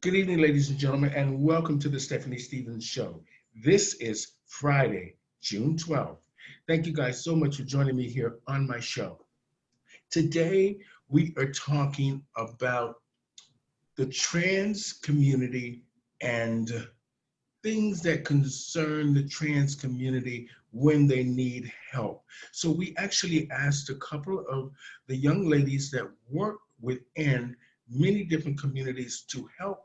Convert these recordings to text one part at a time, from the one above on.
Good evening, ladies and gentlemen, and welcome to the Stephanie Stevens Show. This is Friday, June 12th. Thank you guys so much for joining me here on my show. Today, we are talking about the trans community and things that concern the trans community when they need help. So we actually asked a couple of the young ladies that work within many different communities to help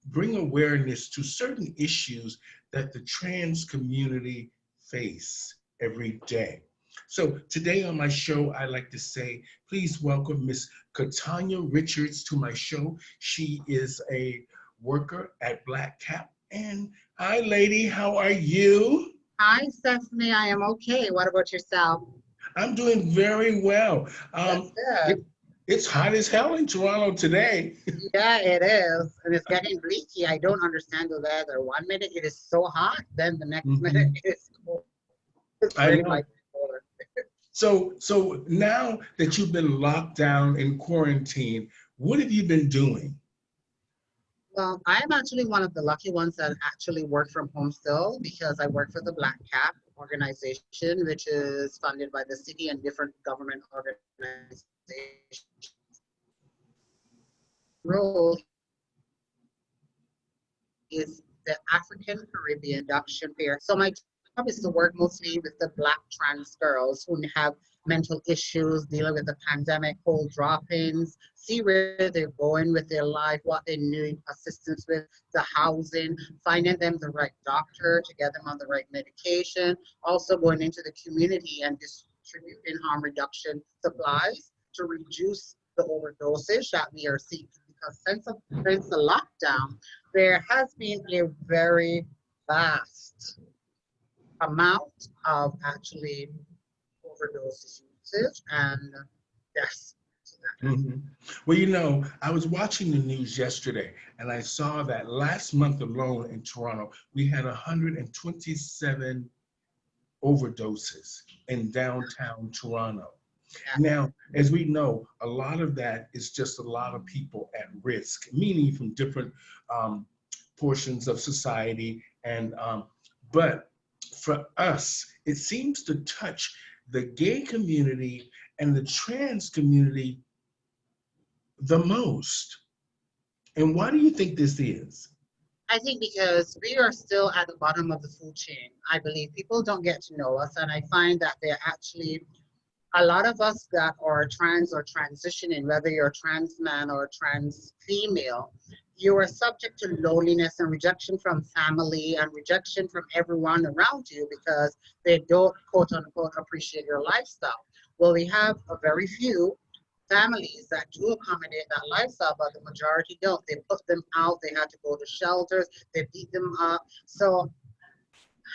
bring awareness to certain issues that the trans community face every day. So today on my show, I like to say, please welcome Miss Kitanya Richards to my show. She is a worker at Black Cap. And hi, lady, how are you? Hi, Stephanie. I am okay. What about yourself? I'm doing very well. That's It, good. it's hot as hell in Toronto today. Yeah, it is. And it's getting bleaky. I don't understand the weather. One minute it is so hot, then the next minute Mhm. it is cold. It's I really know. like polar. So now that you've been locked down in quarantine, what have you been doing? Well, I'm actually one of the lucky ones that actually work from home still because I work for the Black Cap organization, which is funded by the city and different government organizations. Role is the African Caribbean Adoption Fair. So my job is to work mostly with the Black trans girls who have mental issues, dealing with the pandemic, whole drop-ins, see where they're going with their life, what they need assistance with, the housing, finding them the right doctor to get them on the right medication, also going into the community and distributing harm reduction supplies to reduce the overdosage that we are seeing. Because since the lockdown, there has been a very vast amount of actually overdose usage and deaths. So that has Mhm. Well, I was watching the news yesterday and I saw that last month alone in Toronto, we had 127 overdoses in downtown Toronto. yes. Now, as we know, a lot of that is just a lot of people at risk, meaning from different um, portions of society. But for us, it seems to touch the gay community and the trans community the most. And why do you think this is? I think because we are still at the bottom of the food chain. I believe people don't get to know us, and I find that they're actually a lot of us that are trans or transitioning, whether you're trans man or trans female, you are subject to loneliness and rejection from family and rejection from everyone around you because they don't quote unquote appreciate your lifestyle. Well, we have a very few families that do accommodate that lifestyle, but the majority don't. They put them out, they had to go to shelters, they beat them up. So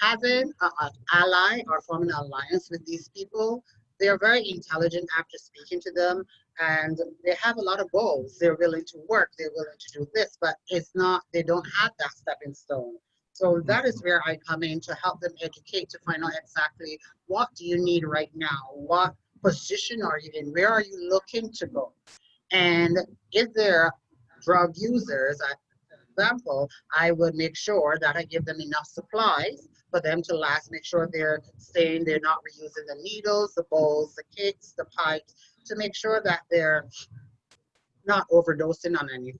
having an ally or forming an alliance with these people, they are very intelligent after speaking to them, and they have a lot of goals. They're willing to work, they're willing to do this, but it's not, they don't have that stepping stone. So that is where I come in to help them educate to find out exactly what do you need right now? What position are you in? Where are you looking to go? And if they're drug users, example, I would make sure that I give them enough supplies for them to last, make sure they're staying, they're not reusing the needles, the bowls, the kits, the pipes, to make sure that they're not overdosing on anything.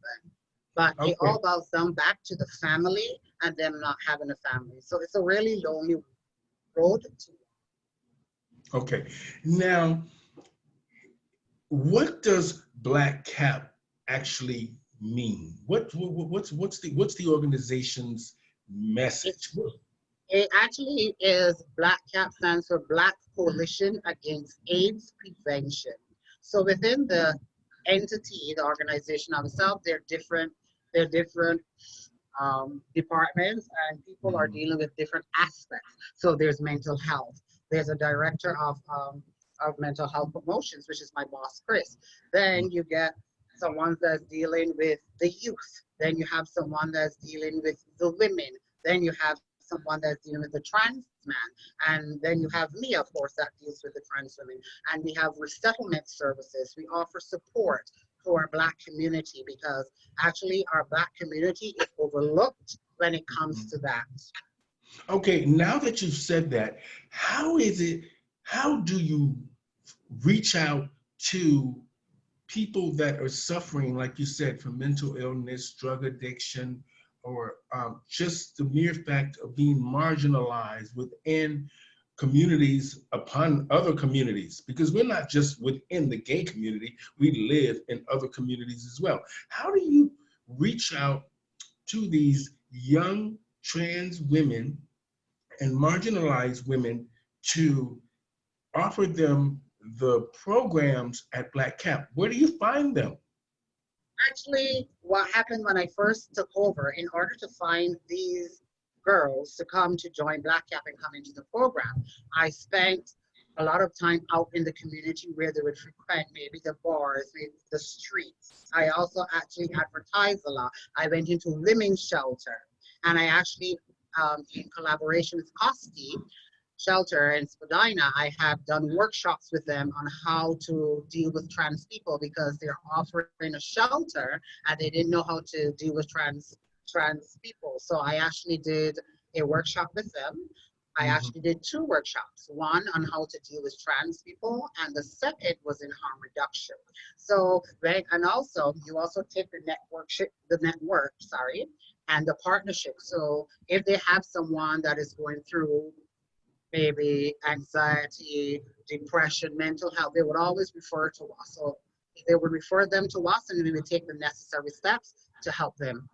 But it Okay, all boils down back to the family and them not having a family. So it's a really lonely road to. okay. Now, what does Black Cap actually mean? What's the organization's It, message? it actually is Black CAP stands for Black Coalition Against AIDS Prevention. So within the entity, the organization itself, they're different departments, and people are Mhm. dealing with different aspects. So there's mental health. There's a director of mental health promotions, which is my boss, Chris. Then you get someone that's dealing with the youth. Then you have someone that's dealing with the women. Then you have someone that's dealing with the trans man. And then you have me, of course, that deals with the trans women. And we have resettlement services. We offer support, to our Black community, because actually our Black community is overlooked when it comes to that. Okay, now that you've said that, how do you reach out to people that are suffering, like you said, from mental illness, drug addiction, or just the mere fact of being marginalized within communities upon other communities? Because we're not just within the gay community, we live in other communities as well. How do you reach out to these young trans women and marginalized women to offer them the programs at Black Cap? Where do you find them? Actually, what happened when I first took over, in order to find these girls to come to join Black Cap and come into the program, I spent a lot of time out in the community where they would frequent, maybe the bars, maybe the streets. I also actually advertised a lot. I went into women's shelter, and I actually, in collaboration with Costi Shelter in Spadina, I have done workshops with them on how to deal with trans people, because they're offering a shelter and they didn't know how to deal with trans people. So I actually did a workshop with them. I Mhm. actually did two workshops, one on how to deal with trans people, and the second was in harm reduction. So, right, and also you also take the network, sorry, and the partnership. So if they have someone that is going through maybe anxiety, depression, mental health, they would always refer to us. So they would refer them to us, and we would take the necessary steps to help them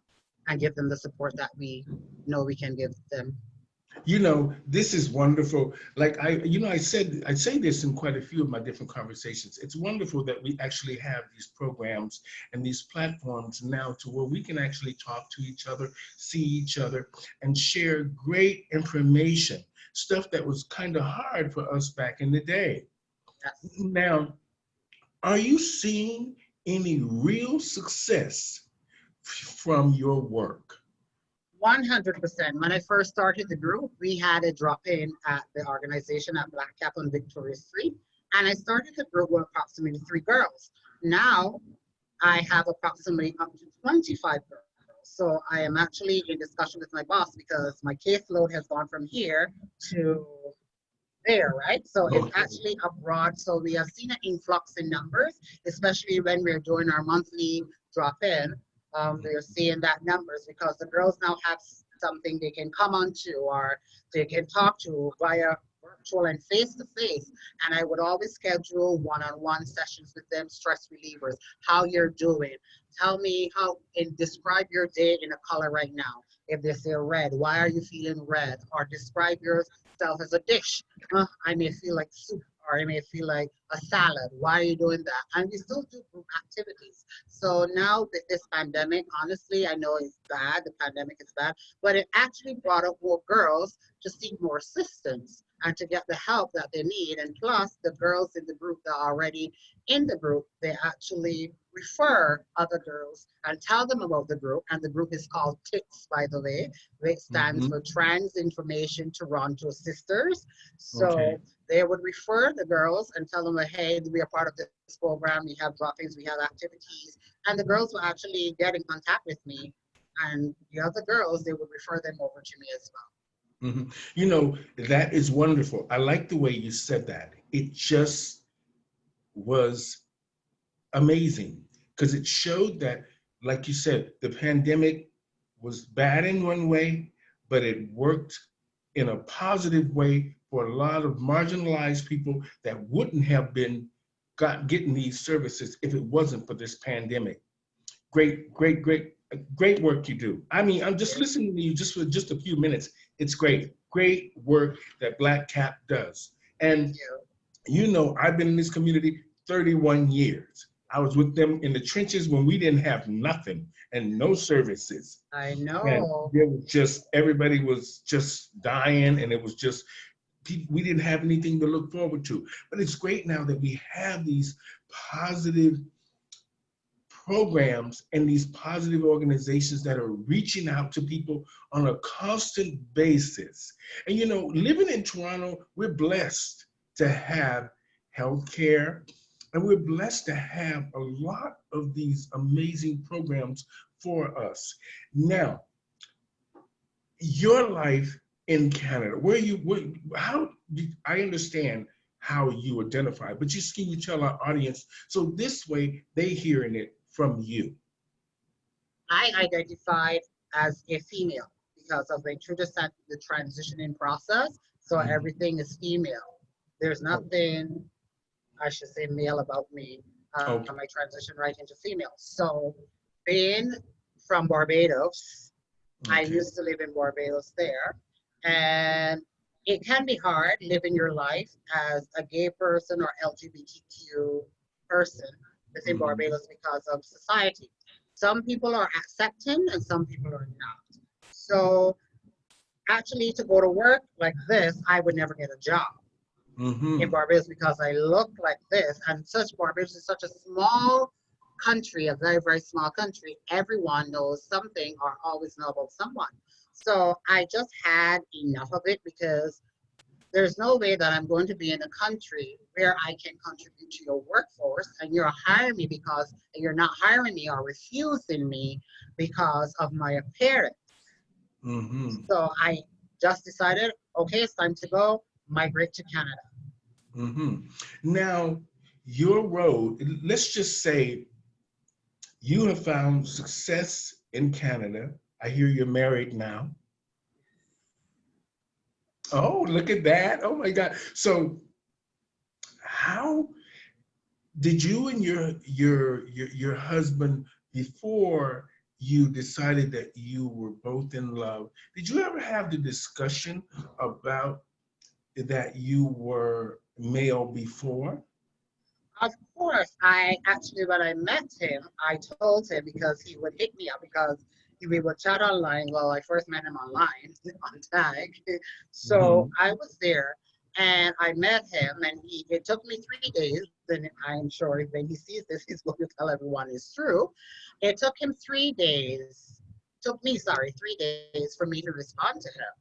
and give them the support that we know we can give them. You know, this is wonderful. Like I say this in quite a few of my different conversations. It's wonderful that we actually have these programs and these platforms now to where we can actually talk to each other, see each other, and share great information, stuff that was kind of hard for us back in the day. Yes. Now, are you seeing any real success from your work? 100%. When I first started the group, we had a drop-in at the organization at Black Cap on Victoria Street, and I started the group with approximately 3 girls. Now I have approximately up to 25 girls. So I am actually in discussion with my boss, because my caseload has gone from here to there, right? So it's Okay. actually abroad. So we have seen an influx in numbers, especially when we're doing our monthly drop-in. We're seeing that numbers, because the girls now have something they can come onto, or they can talk to via virtual and face to face. And I would always schedule one-on-one sessions with them, stress relievers, how you're doing. Tell me and describe your day in a color right now. If they say red, why are you feeling red? Or describe yourself as a dish. I may feel like soup, or I may feel like a salad. Why are you doing that? And we still do group activities. So now with this pandemic, honestly, I know it's bad. The pandemic is bad, but it actually brought up more girls to seek more assistance and to get the help that they need. And plus, the girls in the group that are already in the group, they actually refer other girls and tell them about the group. And the group is called TITS, by the way, which stands Hmm. for Trans Information Toronto Sisters. Okay. So they would refer the girls and tell them, hey, we are part of this program, we have drop-ins, we have activities. And the girls will actually get in contact with me. And the other girls, they would refer them over to me as well. Hmm. You know, that is wonderful. I like the way you said that. It just was amazing because it showed that, like you said, the pandemic was bad in one way, but it worked in a positive way for a lot of marginalized people that wouldn't have been getting these services if it wasn't for this pandemic. Great, great, great, great work you do. I mean, I'm just listening to you just for just a few minutes. It's great, great work that Black Cap does. Thank And you. you know, I've been in this community 31 years. I was with them in the trenches when we didn't have nothing and no services. I And know. there was just, everybody was just dying, and it was just, we didn't have anything to look forward to. But it's great now that we have these positive programs and these positive organizations that are reaching out to people on a constant basis. And you know, living in Toronto, we're blessed to have healthcare, And we're blessed to have a lot of these amazing programs for us. Now, your life in Canada, how I understand how you identify, but just can you tell our audience so this way they hearing it from you? I identified as a female because I went through the transitioning process. So Mhm. everything is female. There's Oh, nothing, I should say, male about me. okay. I transitioned right into female. So being from Barbados, I Okay. used to live in Barbados there. And it can be hard living your life as a gay person or LGBTQ person within Mhm. Barbados because of society. Some people are accepting and some people are not. So actually to go to work like this, I would never get a job in Mhm. Barbados because I look like this. And such Barbados is such a small country, a very, very small country. Everyone knows something or always know about someone. So I just had enough of it because there's no way that I'm going to be in a country where I can contribute to your workforce and you're hiring me because you're not hiring me or refusing me because of my appearance. Mhm. So I just decided, okay, it's time to go migrate to Canada. Mhm. Now, your road, let's just say you have found success in Canada. I hear you're married now. Oh, look at that. Oh my God. So how did you and your husband, before you decided that you were both in love, did you ever have the discussion about that you were male before? Of course, I actually, when I met him, I told him because he would hit me up because we would chat online. Well, I first met him online on Tag. So Hmm. I was there and I met him, and it took me 3 days. And I'm sure when he sees this, he's going to tell everyone it's true. It took him 3 days, took me, sorry, 3 days for me to respond to him.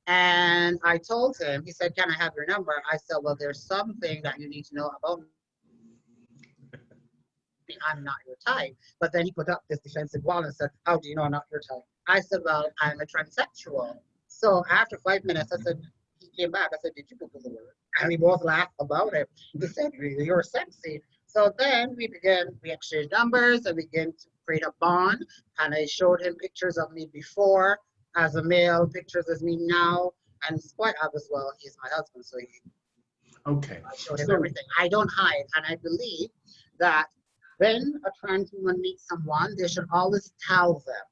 And I told him, he said, "Can I have your number?" I said, "Well, there's something that you need to know about me. I'm not your type." But then he put up this defensive wall and said, "How do you know I'm not your type?" I said, "Well, I'm a transsexual." So after 5 minutes, I said, he came back. I said, "Did you Google the word?" And we both laughed about it. He said, "You're sexy." So then we exchanged numbers and we began to create a bond. And I showed him pictures of me before as a male, pictures as me now. And it's quite obvious, well, he's my husband, so Okay. I showed him So, everything. I don't hide, and I believe that when a trans woman meets someone, they should always tell them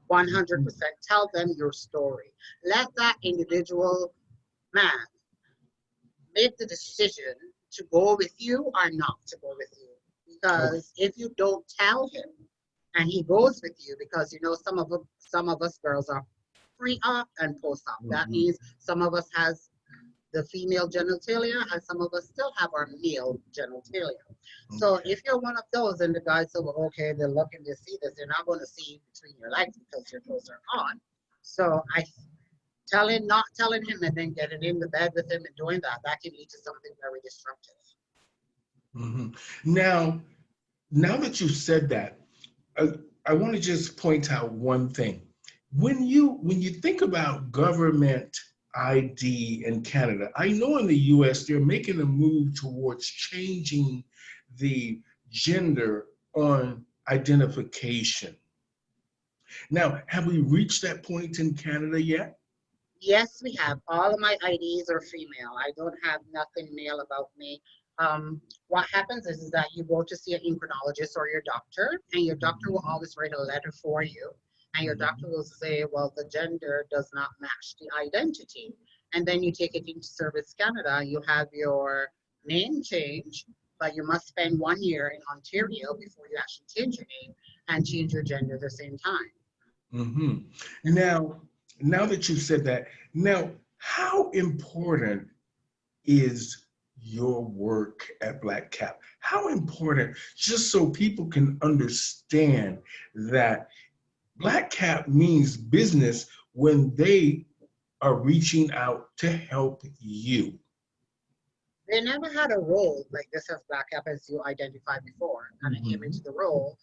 100%. Tell them your story. Let that individual man make the decision to go with you or not to go with you. okay. Because if you don't tell him and he goes with you, because you know some of us girls are pre-op and post-op. That Mhm. means some of us has the female genitalia, and some of us still have our male genitalia. So Okay. if you're one of those, and the guy said, "Well, okay, they're looking to see this," they're not going to see between your legs because your clothes are on. So I telling, not telling him, and then getting in the bed with him and doing that, that can lead to something very destructive. Mhm. Now, now that you've said that, uh, I want to just point out one thing. When you think about government ID in Canada, I know in the US they're making a move towards changing the gender on identification. Now, have we reached that point in Canada yet? Yes, we have. All of my IDs are female. I don't have nothing male about me. What happens is that you go to see an endocrinologist or your doctor, and your doctor will Mhm. always write a letter for you. And your doctor Mhm. will say, well, the gender does not match the identity. And then you take it into Service Canada, you have your name change, but you must spend 1 year in Ontario before you actually change your name and change your gender at the same time. Mhm. Now, now that you've said that, now how important is your work at Black Cap? How important, just so people can understand that Black Cap means business when they are reaching out to help you. they never had a role like this as Black Cap, as you identified before. And I came into the role.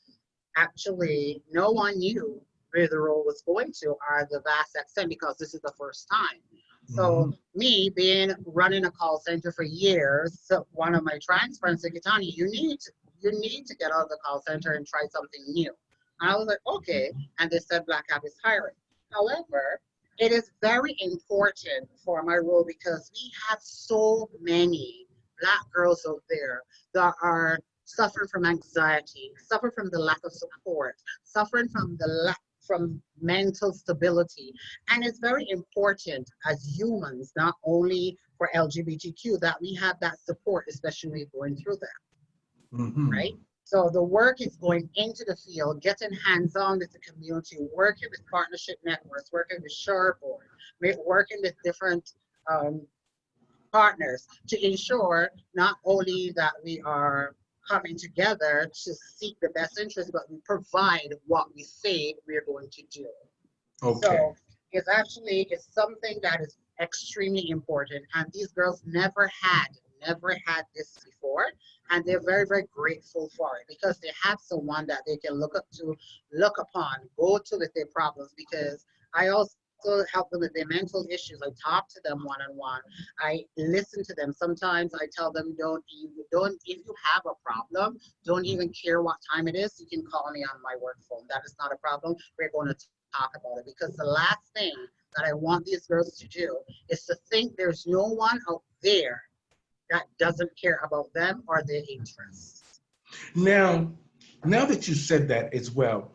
Actually, no one knew where the role was going to or the vast extent because this is the first time. So Mm-hmm. me being running a call center for years, so one of my trans friends said, Kitanya, you need to get out of the call center and try something new. And I was like, okay. And they said Black Cap is hiring. However, it is very important for my role because we have so many Black girls out there that are suffering from anxiety, suffering from the lack of support, suffering from the lack from mental stability. And it's very important as humans, not only for LGBTQ, that we have that support, especially going through that, Mm-hmm. right? So the work is going into the field, getting hands-on with the community, working with partnership networks, working with Shareboard, working with different um, partners to ensure not only that we are coming together to seek the best interest, but we provide what we say we're going to do. Okay. So it's something that is extremely important. And these girls never had this before. And they're very, very grateful for it because they have someone that they can look up to, look upon, go to with their problems. Because I also help them with their mental issues. I talk to them one on one. I listen to them. Sometimes I tell them, don't, if you have a problem, don't even care what time it is. You can call me on my work phone. That is not a problem. We're going to talk about it because the last thing that I want these girls to do is to think there's no one out there that doesn't care about them or their interests. Now, now that you said that as well,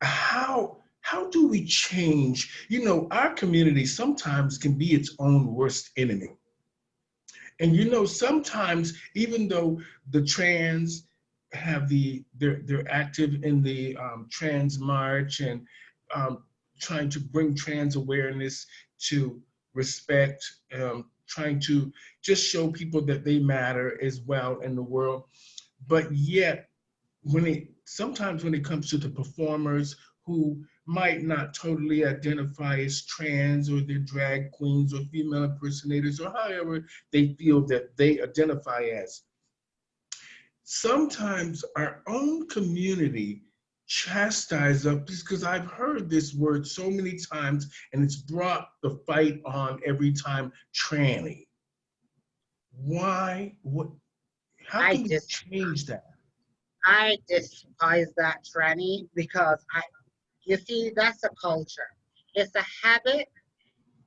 how do we change? You know, our community sometimes can be its own worst enemy. And you know, sometimes even though the trans have they're active in the trans march and um, trying to bring trans awareness to respect, trying to just show people that they matter as well in the world. But yet, sometimes when it comes to the performers who might not totally identify as trans or they're drag queens or female impersonators or however they feel that they identify as, sometimes our own community chastise us because I've heard this word so many times and it's brought the fight on every time tranny. Why? What? How I can we dis change that? I despise that tranny because you see that's a culture. It's a habit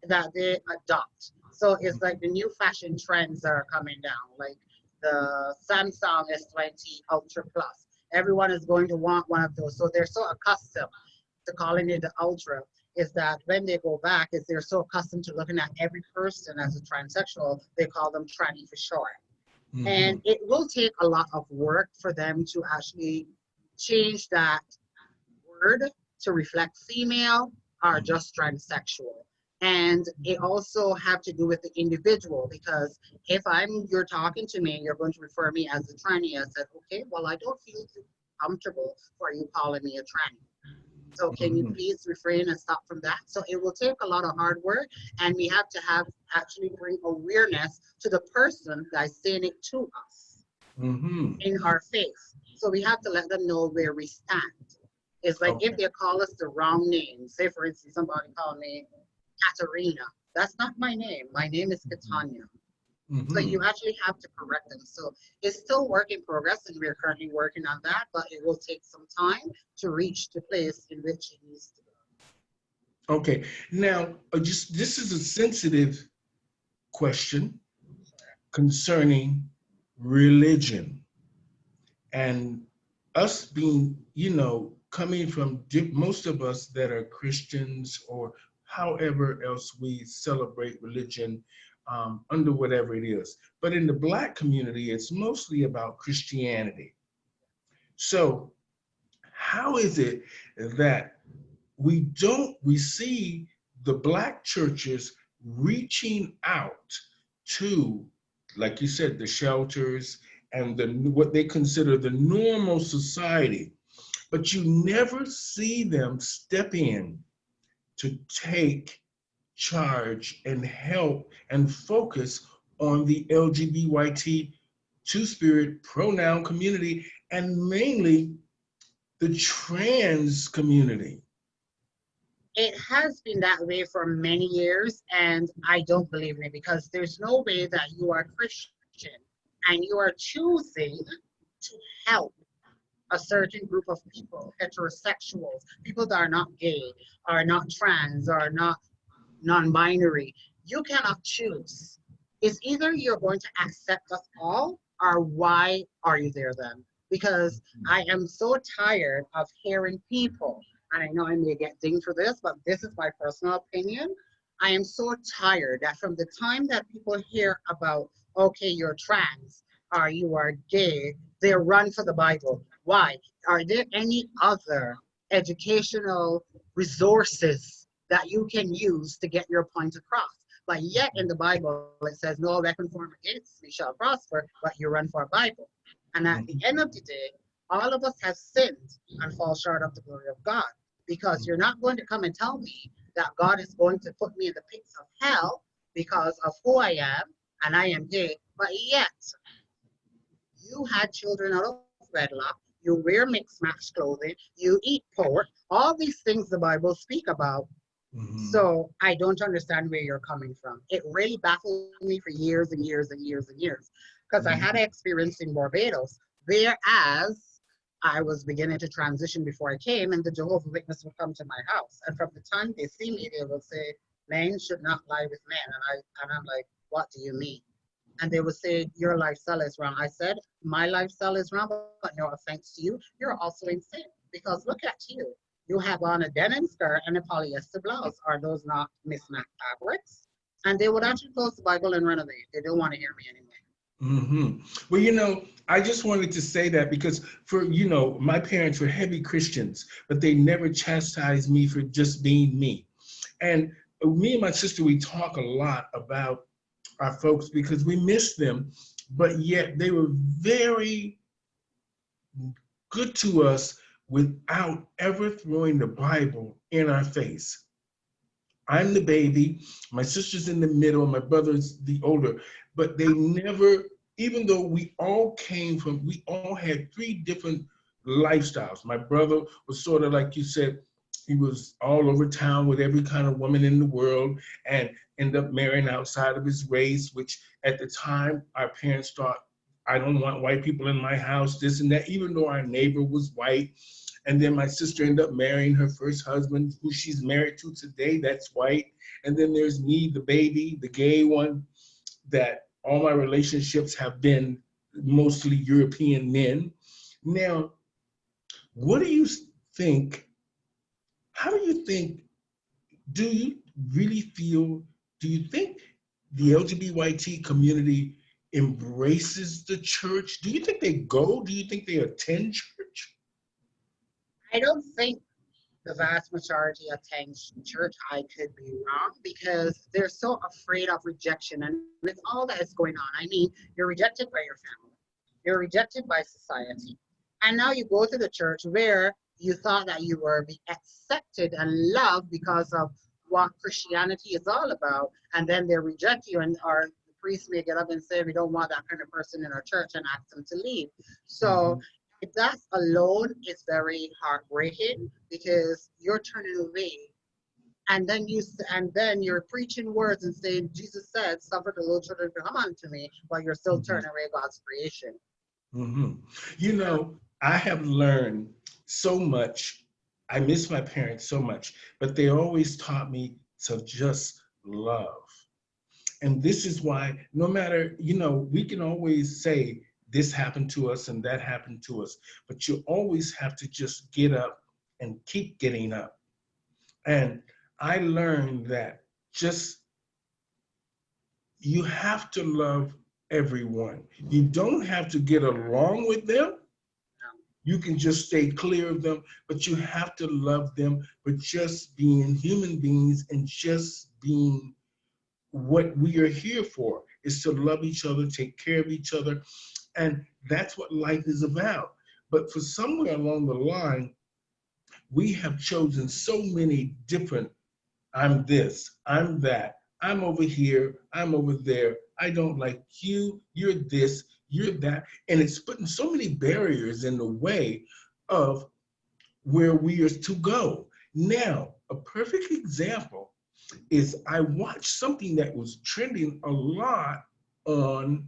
that they adopt. So it's like the new fashion trends are coming down, like the Samsung S20 Ultra Plus. Everyone is going to want one of those. So they're so accustomed to calling it the Ultra, is that when they go back, is they're so accustomed to looking at every person as a transsexual, they call them tranny for short. Mm-hmm. And it will take a lot of work for them to actually change that word to reflect female or just transsexual. And it also have to do with the individual because if you're talking to me and you're going to refer me as a tranny, I said, okay, well, I don't feel comfortable for you calling me a tranny. So can you Mm-hmm. please refrain and stop from that? So it will take a lot of hard work and we have to have actually bring awareness to the person that's saying it to us Mm-hmm. in our face. So we have to let them know where we stand. It's like if Okay. they call us the wrong name, say for instance, somebody called me Katarina. That's not my name. My name is Kitanya. So Mm-hmm. you actually have to correct them. So it's still work in progress and we're currently working on that, but it will take some time to reach the place in which it needs to Okay. Now, just this is a sensitive question concerning religion and us being, you know, coming from most of us that are Christians or however else we celebrate religion under whatever it is. But in the Black community, it's mostly about Christianity. So, how is it that we see the Black churches reaching out to, like you said, the shelters and what they consider the normal society, but you never see them step in to take charge and help and focus on the LGBT two-spirit pronoun community, and mainly the trans community. It has been that way for many years, and I don't believe in it because there's no way that you are Christian and you are choosing to help a certain group of people, heterosexuals, people that are not gay, are not trans, are not non-binary. You cannot choose. It's either you're going to accept us all, or why are you there then? Because I am so tired of hearing people, and I know I may get dinged for this, but this is my personal opinion. I am so tired that from the time that people hear about, okay, you're trans or you are gay, they run for the Bible. Why? Are there any other educational resources that you can use to get your point across? But yet in the Bible, it says, no weapon formed against me shall prosper, but you run for a Bible. And at the end of the day, all of us have sinned and fall short of the glory of God. Because you're not going to come and tell me that God is going to put me in the pits of hell because of who I am and I am gay, but yet you had children out of wedlock, you wear mixed match clothing, you eat pork, all these things the Bible speak about. So I don't understand where you're coming from. It really baffled me for years and years and years and years. Because I had an experience in Barbados, whereas I was beginning to transition before I came, and the Jehovah's Witness would come to my house. And from the time they see me, they will say, men should not lie with men. And I'm like, what do you mean? And they would say, your lifestyle is wrong. I said, my lifestyle is wrong, but no offense to you, you're also in sin. Because look at you. You have on a denim skirt and a polyester blouse. Are those not mismatched fabrics? And they would actually close the Bible and run away. They don't want to hear me anymore. Well, I just wanted to say that because my parents were heavy Christians, but they never chastised me for just being me. And me and my sister, we talk a lot about our folks because we miss them, but yet they were very good to us without ever throwing the Bible in our face. I'm the baby, my sister's in the middle, my brother's the older, but they never, even though we all had three different lifestyles. My brother was sort of like you said, he was all over town with every kind of woman in the world and ended up marrying outside of his race, which at the time our parents thought, I don't want white people in my house, this and that, even though our neighbor was white. And then my sister ended up marrying her first husband, who she's married to today, that's white. And then there's me, the baby, the gay one, that all my relationships have been mostly European men. Now, what do you think, how do you think, do you really feel, do you think the LGBT community embraces the church? Do you think they go? Do you think they attend church? I don't think the vast majority attend church. I could be wrong because they're so afraid of rejection. And with all that is going on, I mean, you're rejected by your family, you're rejected by society. And now you go to the church where you thought that you were be accepted and loved because of what Christianity is all about. And then they reject you, and or the priest may get up and say, we don't want that kind of person in our church, and ask them to leave. So that alone is very heartbreaking because you're turning away, and then you're preaching words and saying Jesus said, "Suffer the little children to come unto me," while you're still turning away God's creation. I have learned so much. I miss my parents so much, but they always taught me to just love. And this is why, no matter, we can always say this happened to us and that happened to us, but you always have to just get up and keep getting up. And I learned that you have to love everyone. You don't have to get along with them. You can just stay clear of them, but you have to love them for just being human beings and just being what we are here for, is to love each other, take care of each other. And that's what life is about. But for somewhere along the line, we have chosen so many different, I'm this, I'm that, I'm over here, I'm over there, I don't like you, you're this, you're that. And it's putting so many barriers in the way of where we are to go. Now, a perfect example is I watched something that was trending a lot on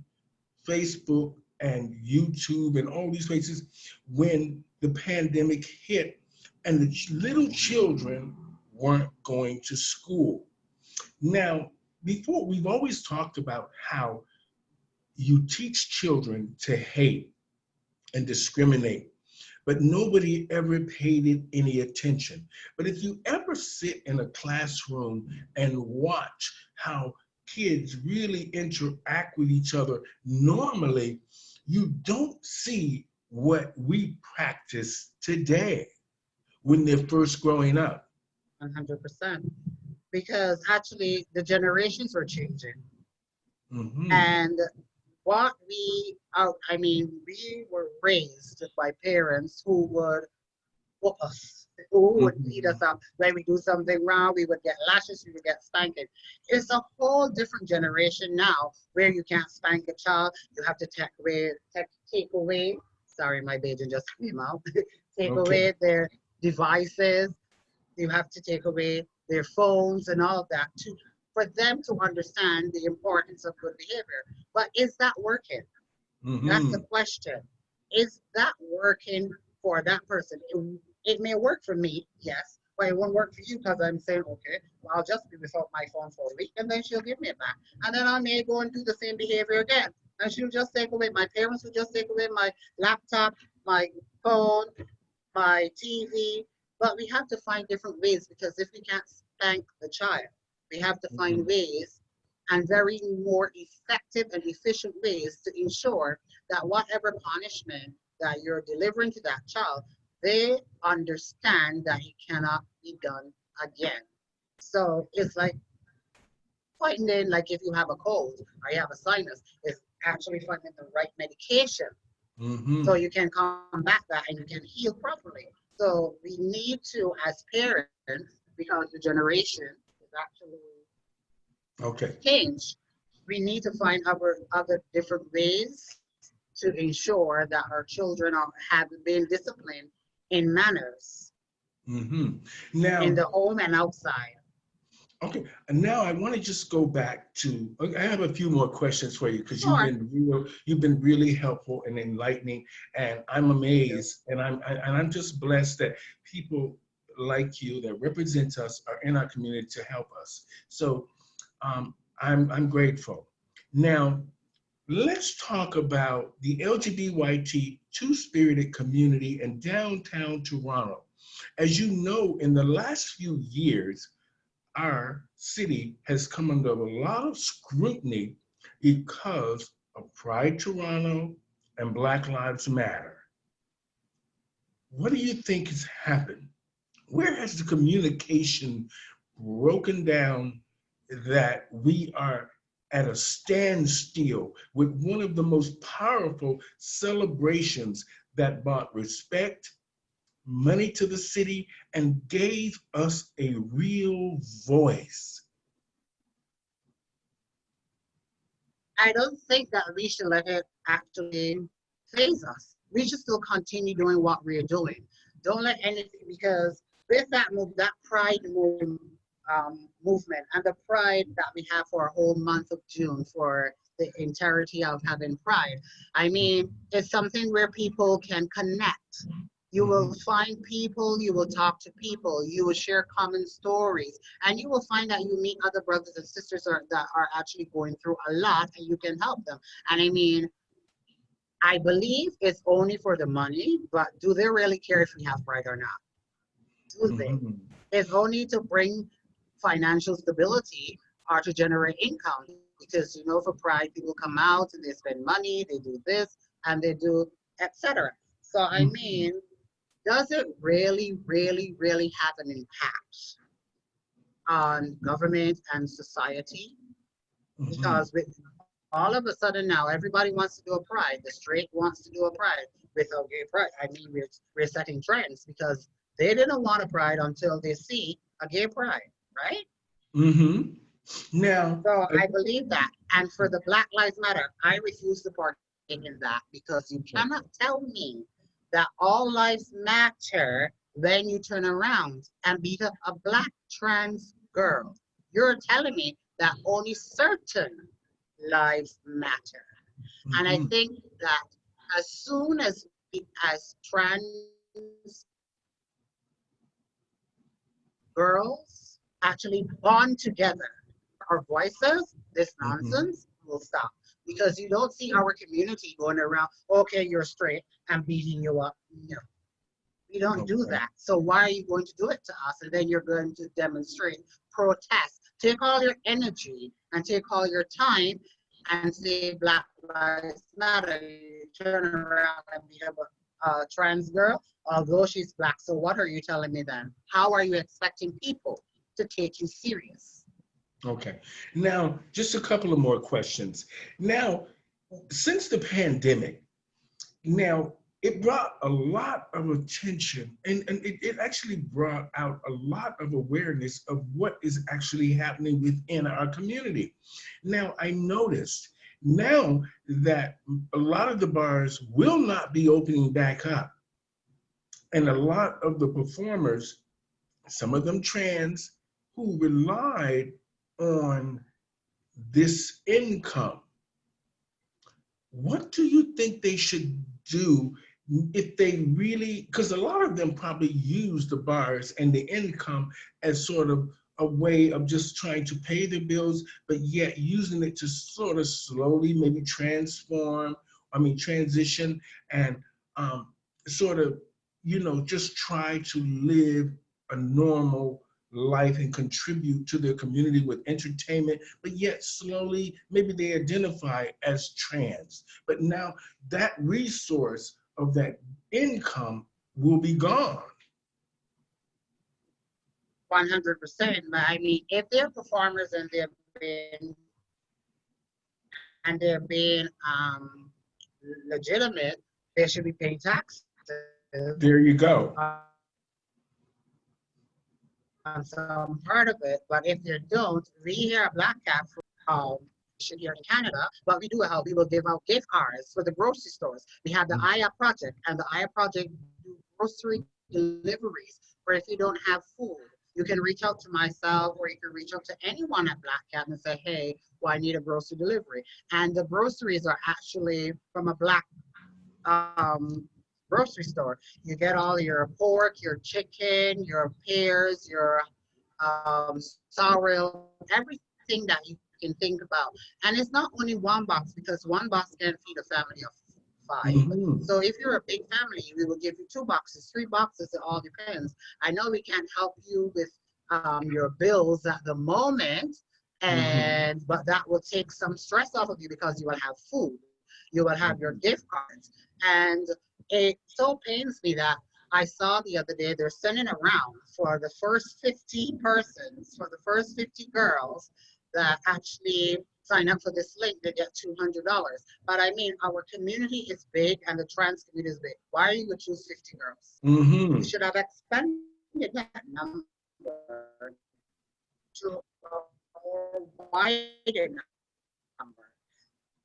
Facebook and YouTube and all these places when the pandemic hit and the little children weren't going to school. Now, before we've always talked about how you teach children to hate and discriminate, but nobody ever paid it any attention. But if you ever sit in a classroom and watch how kids really interact with each other normally, you don't see what we practice today when they're first growing up. 100%. Because actually the generations were changing. Mm-hmm. And what I mean, we were raised by parents who would whoop us, who would beat Mm-hmm. us up. When we do something wrong, we would get lashes, we would get spanking. It's a whole different generation now where you can't spank a child. You have to take away, sorry, my baby just came out, take Okay. away their devices. You have to take away their phones and all of that to for them to understand the importance of good behavior. But is that working? That's the Mm-hmm. question. Is that working for that person? It may work for me, yes, but it won't work for you because I'm saying, okay, well, I'll just be without my phone for a week and then she'll give me it back. And then I may go and do the same behavior again. And she'll just take away, my parents will just take away my laptop, my phone, my TV. But we have to find different ways because if we can't spank the child, we have to find Mm-hmm. ways and very more effective and efficient ways to ensure that whatever punishment that you're delivering to that child, they understand that it cannot be done again. So it's like finding, like if you have a cold or you have a sinus, it's actually finding the right medication so Mm-hmm. you can combat that and you can heal properly. So we need to, as parents, because the generation is actually Okay. change, we need to find other different ways to ensure that our children have been disciplined in manners Mm-hmm. in Now, the home and outside. okay, and now I want to just go back to. I have a few more questions for you because Sure. you've been really helpful and enlightening, and I'm Thank you. amazed, and I'm just blessed that people like you that represent us are in our community to help us. So I'm grateful. Now let's talk about the LGBT two-spirited community in downtown Toronto. As you know, in the last few years our city has come under a lot of scrutiny because of Pride Toronto and Black Lives Matter. What do you think has happened? Where has the communication broken down that we are at a standstill with one of the most powerful celebrations that brought respect, money to the city, and gave us a real voice? I don't think that we should let it actually phase us. We should still continue doing what we're doing. Don't let anything, because with that move, that movement and the pride that we have for a whole month of June for the entirety of having pride, I mean, it's something where people can connect. You will Mhm. find people, you will talk to people, you will share common stories, and you will find that you meet other brothers and sisters that are actually going through a lot and you can help them. And I mean, I believe it's only for the money, but do they really care if we have pride or not? Do they? Mhm. It's only to bring financial stability or to generate income because for pride people come out and they spend money, they do this and they do etc. So I Mhm. mean, does it really, really, really have an impact on government and society? Mhm. Because with all of a sudden now, everybody wants to do a pride. The straight wants to do a pride without gay pride. I mean, we're setting trends because they didn't want a pride until they see a gay pride, right? Mhm. Now, So I believe that. And for the Black Lives Matter, I refuse to partake in that because you cannot tell me that all lives matter when you turn around and beat up a black trans girl. You're telling me that only certain lives matter. And I mhm, think that as soon as we, as trans girls actually bond together, our voices, this mhm, nonsense will stop. Because you don't see our community going around, okay, you're straight, and beating you up. No, we don't do okay, that. So why are you going to do it to us? And then you're going to demonstrate, protest, take all your energy and take all your time and say Black Lives Matter. You turn around and beat up a trans girl, although she's black. So what are you telling me then? How are you expecting people to take you serious? okay. Now, just a couple of more questions. Now, since the pandemic, now it brought a lot of attention and it actually brought out a lot of awareness of what is actually happening within our community. Now, I noticed now that a lot of the bars will not be opening back up, and a lot of the performers, some of them trans, who relied on this income, what do you think they should do if they really, because a lot of them probably use the bars and the income as sort of a way of just trying to pay their bills, but yet using it to sort of slowly maybe transition and um, sort of, just try to live a normal life and contribute to their community with entertainment, but yet slowly maybe they identify as trans. But now that resource of that income will be gone. 100%. But I mean, if they're performers and they're being legitimate, they should be paying taxes There you go. on some part of it. But if they don't, we here at Black Cap here in Canada, what we do is how we will give out gift cards for the grocery stores. We have the IA project, and the IA project do grocery deliveries. Or if you don't have food, you can reach out to myself, or you can reach out to anyone at Black Cat and say, hey, well, I need a grocery delivery. And the groceries are actually from a Black grocery store. You get all your pork, your chicken, your pears, your sorrel, everything that you can think about. And it's not only one box because one box can feed a family of 5. Mhm. So if you're a big family, we will give you 2 boxes, 3 boxes. It all depends. I know we can't help you with your bills at the moment, Mhm. and but that will take some stress off of you because you will have food, you will have your Mhm. gift cards, and it so pains me that I saw the other day they're sending around for the first 50 persons, for the first 50 girls that actually sign up for this link, they get $200. But I mean, our community is big and the trans community is big. Why are you going to choose 50 girls? You Mhm. should have expanded that number to a more wider number.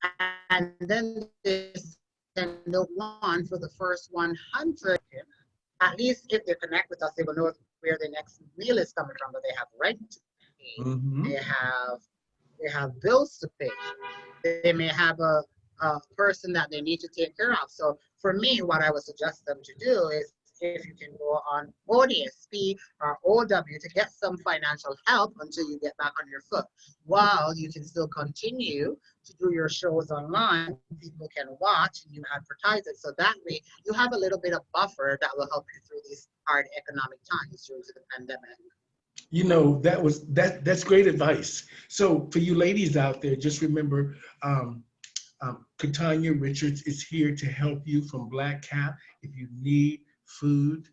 And then they send out one for the first 100. At least if they connect with us, they will know where the next meal is coming from. But they have rent to pay, Mhm. they have bills to pay. They may have a person that they need to take care of. So for me, what I would suggest them to do is if you can go on ODSP or OW to get some financial help until you get back on your foot, while you can still continue to do your shows online, people can watch and you advertise it. So that way you have a little bit of buffer that will help you through these hard economic times due to the pandemic. That's great advice. So for you ladies out there, just remember, Kitanya Richards is here to help you from Black Cap if you need food.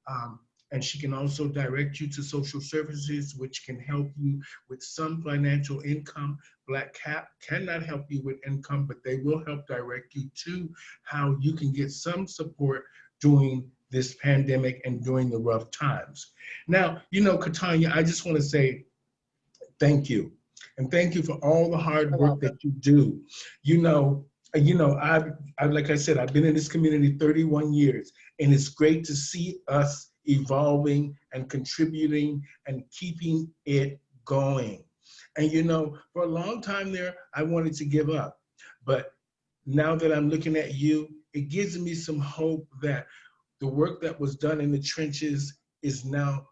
Um, and she can also direct you to social services, which can help you with some financial income. Black Cap cannot help you with income, but they will help direct you to how you can get some support during this pandemic and during the rough times. Now, Katanya, I just want to say thank you. And thank you for all the hard You're work welcome. that you do. You know, I like I said, I've been in this community 31 years, and it's great to see us evolving and contributing and keeping it going. And for a long time there, I wanted to give up. But now that I'm looking at you, it gives me some hope that the work that was done in the trenches is now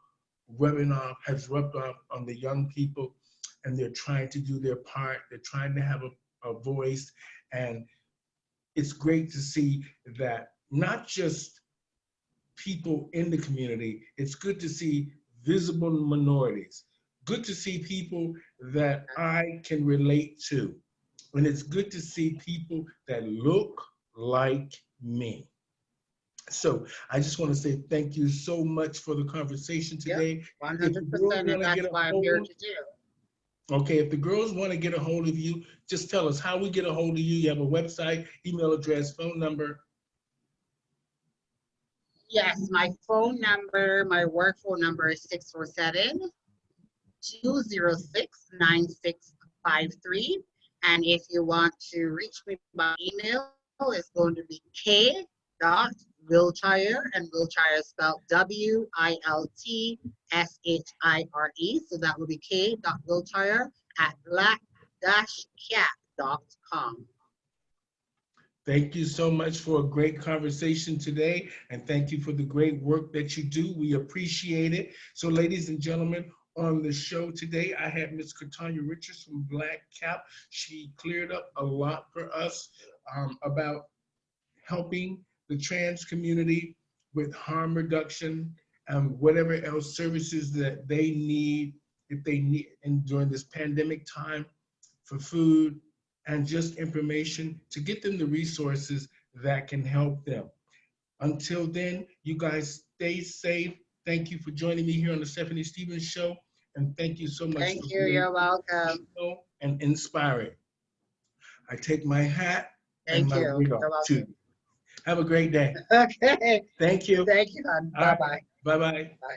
has rubbed off on the young people, and they're trying to do their part. They're trying to have a voice. And it's great to see that not just people in the community, it's good to see visible minorities, good to see people that I can relate to. And it's good to see people that look like me. So I just want to say thank you so much for the conversation Yep, today. If the girls 100%, and want to get that's a why I'm here hold, to do. okay, if the girls want to get a hold of you, just tell us how we get a hold of you. You have a website, email address, phone number. Yes, my phone number, my work phone number is 647-206-9653. And if you want to reach me by email, it's going to be k.wiltshire, and Wiltshire is spelled WILTSHIRE. So that will be k.wiltshire@black-cat.com. Thank you so much for a great conversation today, and thank you for the great work that you do. We appreciate it. So, ladies and gentlemen, on the show today, I had Miss Kitanya Richardson from Black Cap. She cleared up a lot for us about helping the trans community with harm reduction and whatever else services that they need, if they need, and during this pandemic time, for food and just information to get them the resources that can help them. Until then, you guys stay safe. Thank you for joining me here on the Stephanie Stevens Show. And thank you so much for Thank you. being You're welcome. emotional and inspiring. I take my hat and Thank my you. wig You're off too. welcome. Have a great day. Okay. Thank you. Thank you, hon. All right. Bye-bye. Bye-bye. Bye.